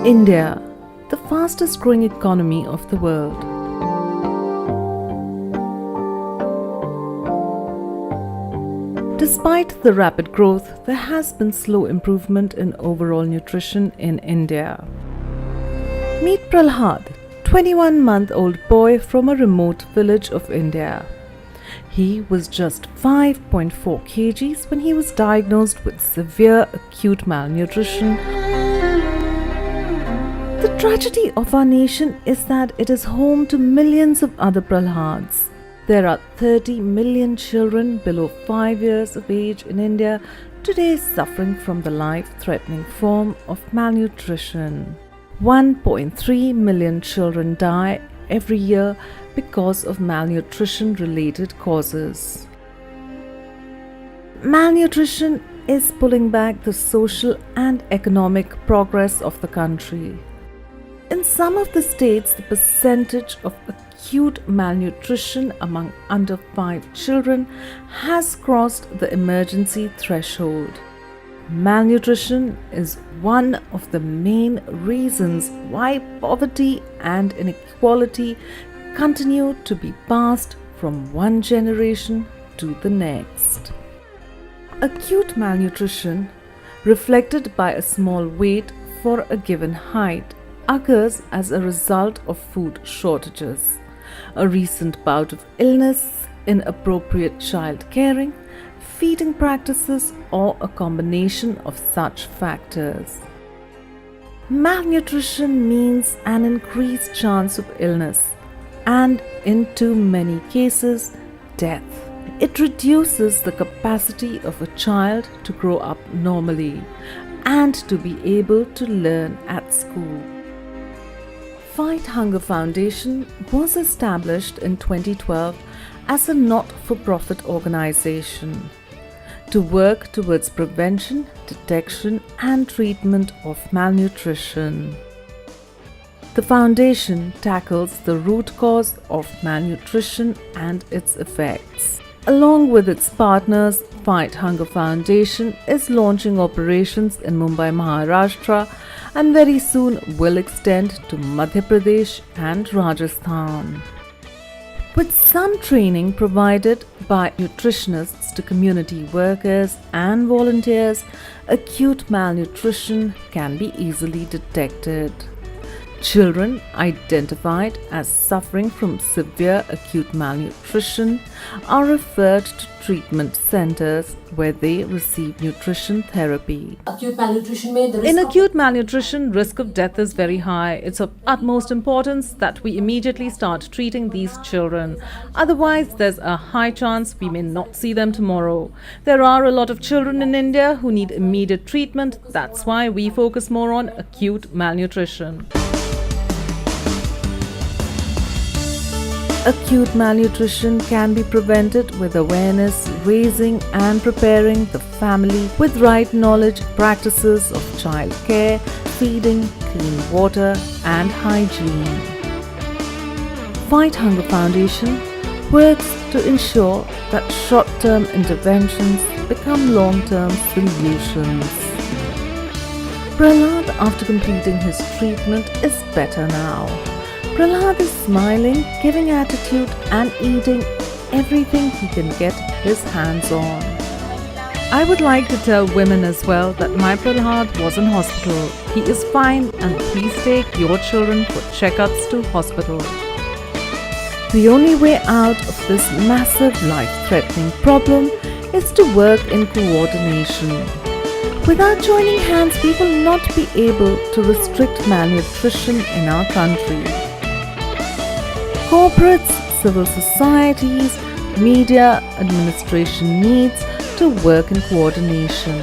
India, the fastest growing economy of the world. Despite the rapid growth, there has been slow improvement in overall nutrition in India. Meet Prahlad, 21-month-old boy from a remote village of India. He was just 5.4 kgs when he was diagnosed with severe acute malnutrition. The tragedy of our nation is that it is home to millions of other Prahlads. There are 30 million children below 5 years of age in India today suffering from the life-threatening form of malnutrition. 1.3 million children die every year because of malnutrition-related causes. Malnutrition is pulling back the social and economic progress of the country. In some of the states, the percentage of acute malnutrition among under 5 children has crossed the emergency threshold. Malnutrition is one of the main reasons why poverty and inequality continue to be passed from one generation to the next. Acute malnutrition, reflected by a small weight for a given height, occurs as a result of food shortages, a recent bout of illness, inappropriate child caring, feeding practices, or a combination of such factors. Malnutrition means an increased chance of illness and, in too many cases, death. It reduces the capacity of a child to grow up normally and to be able to learn at school. Fight Hunger Foundation was established in 2012 as a not-for-profit organization to work towards prevention, detection, and treatment of malnutrition. The foundation tackles the root cause of malnutrition and its effects. Along with its partners, Fight Hunger Foundation is launching operations in Mumbai, Maharashtra, and very soon will extend to Madhya Pradesh and Rajasthan. With some training provided by nutritionists to community workers and volunteers, acute malnutrition can be easily detected. Children identified as suffering from severe acute malnutrition are referred to treatment centers where they receive nutrition therapy. In acute malnutrition, risk of death is very high. It's of utmost importance that we immediately start treating these children. Otherwise, there's a high chance we may not see them tomorrow. There are a lot of children in India who need immediate treatment. That's why we focus more on acute malnutrition. Acute malnutrition can be prevented with awareness raising and preparing the family with right knowledge, practices of child care, feeding, clean water, and hygiene. Fight Hunger Foundation works to ensure that short-term interventions become long-term solutions. Prahlad, after completing his treatment, is better now. Prahlad is smiling, giving attitude, and eating everything he can get his hands on. I would like to tell women as well that my Prahlad was in hospital. He is fine, and please take your children for checkups to hospital. The only way out of this massive life-threatening problem is to work in coordination. Without joining hands, we will not be able to restrict malnutrition in our country. Corporates, civil societies, media, administration needs to work in coordination.